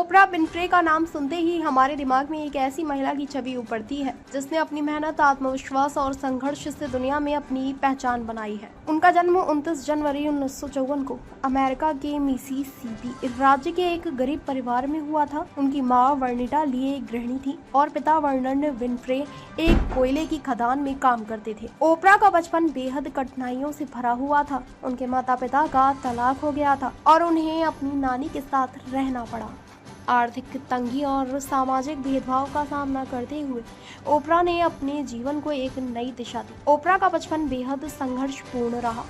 Oprah Winfrey का नाम सुनते ही हमारे दिमाग में एक ऐसी महिला की छवि उभरती है जिसने अपनी मेहनत, आत्मविश्वास और संघर्ष से दुनिया में अपनी पहचान बनाई है। उनका जन्म 29 जनवरी 1954 को अमेरिका के मिसिसिपी राज्य के एक गरीब परिवार में हुआ था। उनकी माँ वर्निटा ली एक गृहिणी थी और पिता वर्नन विनफ्रे एक कोयले की खदान में काम करते थे। ओपरा का बचपन बेहद कठिनाइयों से भरा हुआ था। उनके माता पिता का तलाक हो गया था और उन्हें अपनी नानी के साथ रहना पड़ा। आर्थिक तंगी और सामाजिक भेदभाव का सामना करते हुए ओपरा ने अपने जीवन को एक नई दिशा दी। ओपरा का बचपन बेहद संघर्षपूर्ण रहा।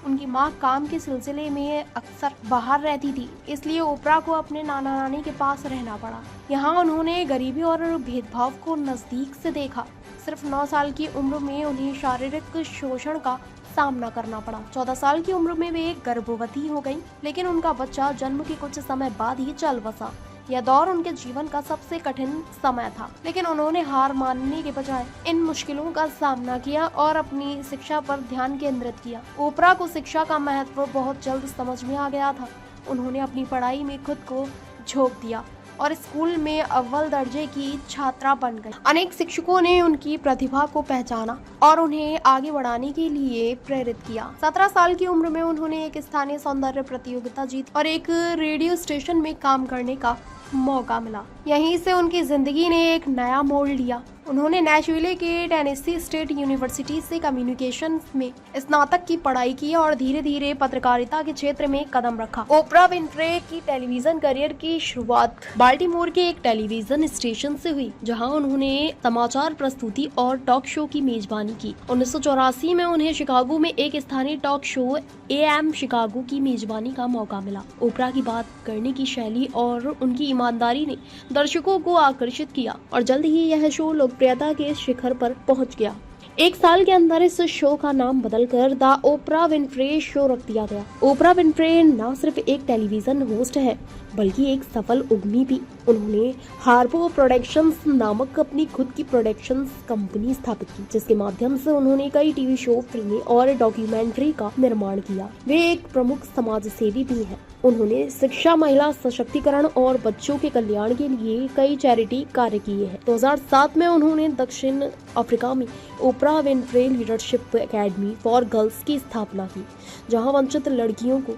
उनकी मां काम के सिलसिले में अक्सर बाहर रहती थी, इसलिए ओपरा को अपने नाना नानी के पास रहना पड़ा। यहाँ उन्होंने गरीबी और भेदभाव को नजदीक से देखा। सिर्फ 9 साल की उम्र में उन्हें शारीरिक शोषण का सामना करना पड़ा। 14 साल की उम्र में वे गर्भवती हो गईं, लेकिन उनका बच्चा जन्म के कुछ समय बाद ही चल बसा। यह दौर उनके जीवन का सबसे कठिन समय था, लेकिन उन्होंने हार मानने के बजाय इन मुश्किलों का सामना किया और अपनी शिक्षा पर ध्यान केंद्रित किया। ओपरा को शिक्षा का महत्व बहुत जल्द समझ में आ गया था। उन्होंने अपनी पढ़ाई में खुद को झोंक दिया और स्कूल में अव्वल दर्जे की छात्रा बन गई। अनेक शिक्षकों ने उनकी प्रतिभा को पहचाना और उन्हें आगे बढ़ाने के लिए प्रेरित किया। 17 साल की उम्र में उन्होंने एक स्थानीय सौंदर्य प्रतियोगिता जीती और एक रेडियो स्टेशन में काम करने का मौका मिला। यहीं से उनकी जिंदगी ने एक नया मोड़ लिया। उन्होंने नेशविले के टेनेसी स्टेट यूनिवर्सिटी से कम्युनिकेशन में स्नातक की पढ़ाई की और धीरे धीरे पत्रकारिता के क्षेत्र में कदम रखा। ओपरा विनफ्रे की टेलीविजन करियर की शुरुआत बाल्टीमोर के एक टेलीविजन स्टेशन से हुई, जहां उन्होंने समाचार प्रस्तुति और टॉक शो की मेजबानी की। 1984 में उन्हें शिकागो में एक स्थानीय टॉक शो AM शिकागो की मेजबानी का मौका मिला। ओपरा की बात करने की शैली और उनकी ईमानदारी ने दर्शकों को आकर्षित किया और जल्द ही यह शो लोकप्रियता के शिखर पर पहुंच गया। एक साल के अंदर इस शो का नाम बदलकर द ओपरा विनफ्रे शो रख दिया गया। ओपरा विनफ्रे न सिर्फ एक टेलीविजन होस्ट है, बल्कि एक सफल उद्यमी भी। उन्होंने हार्पो प्रोडक्शंस नामक अपनी खुद की प्रोडक्शंस कंपनी स्थापित की, जिसके माध्यम से उन्होंने कई टीवी शो, फिल्में और डॉक्यूमेंट्री का निर्माण किया। वे एक प्रमुख समाज सेवी भी हैं। उन्होंने शिक्षा, महिला सशक्तिकरण और बच्चों के कल्याण के लिए कई चैरिटी कार्य किए हैं। 2007 में उन्होंने दक्षिण अफ्रीका में Oprah Winfrey leadership academy for girls की स्थापना की, जहां वंचित लड़कियों को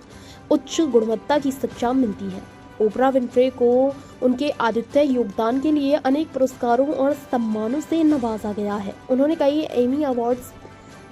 उच्च गुणवत्ता की शिक्षा मिलती है। ओपरा विनफ्रे को उनके आदित्य योगदान के लिए अनेक पुरस्कारों और सम्मानों से नवाजा गया है। उन्होंने कई एमी अवार्ड्स,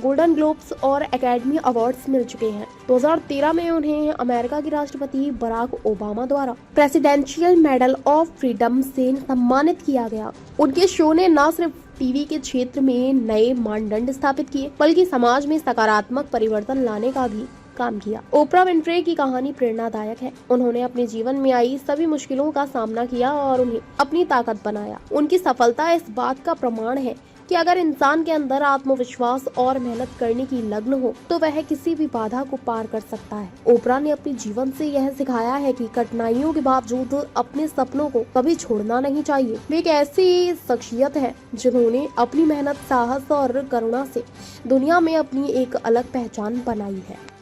गोल्डन ग्लोब्स और एकेडमी अवार्ड्स मिल चुके हैं। 2013 में उन्हें अमेरिका के राष्ट्रपति बराक ओबामा द्वारा प्रेसिडेंशियल मेडल ऑफ फ्रीडम से सम्मानित किया गया। उनके शो ने न सिर्फ टीवी के क्षेत्र में नए मानदंड स्थापित किए, बल्कि समाज में सकारात्मक परिवर्तन लाने का भी काम किया। ओपरा विनफ्रे की कहानी प्रेरणादायक है। उन्होंने अपने जीवन में आई सभी मुश्किलों का सामना किया और उन्हें अपनी ताकत बनाया। उनकी सफलता इस बात का प्रमाण है कि अगर इंसान के अंदर आत्मविश्वास और मेहनत करने की लगन हो, तो वह किसी भी बाधा को पार कर सकता है। ओपरा ने अपने जीवन से यह सिखाया है कि कठिनाइयों के बावजूद अपने सपनों को कभी छोड़ना नहीं चाहिए। वे एक ऐसी शख्सियत है जिन्होंने अपनी मेहनत, साहस और करुणा से दुनिया में अपनी एक अलग पहचान बनाई है।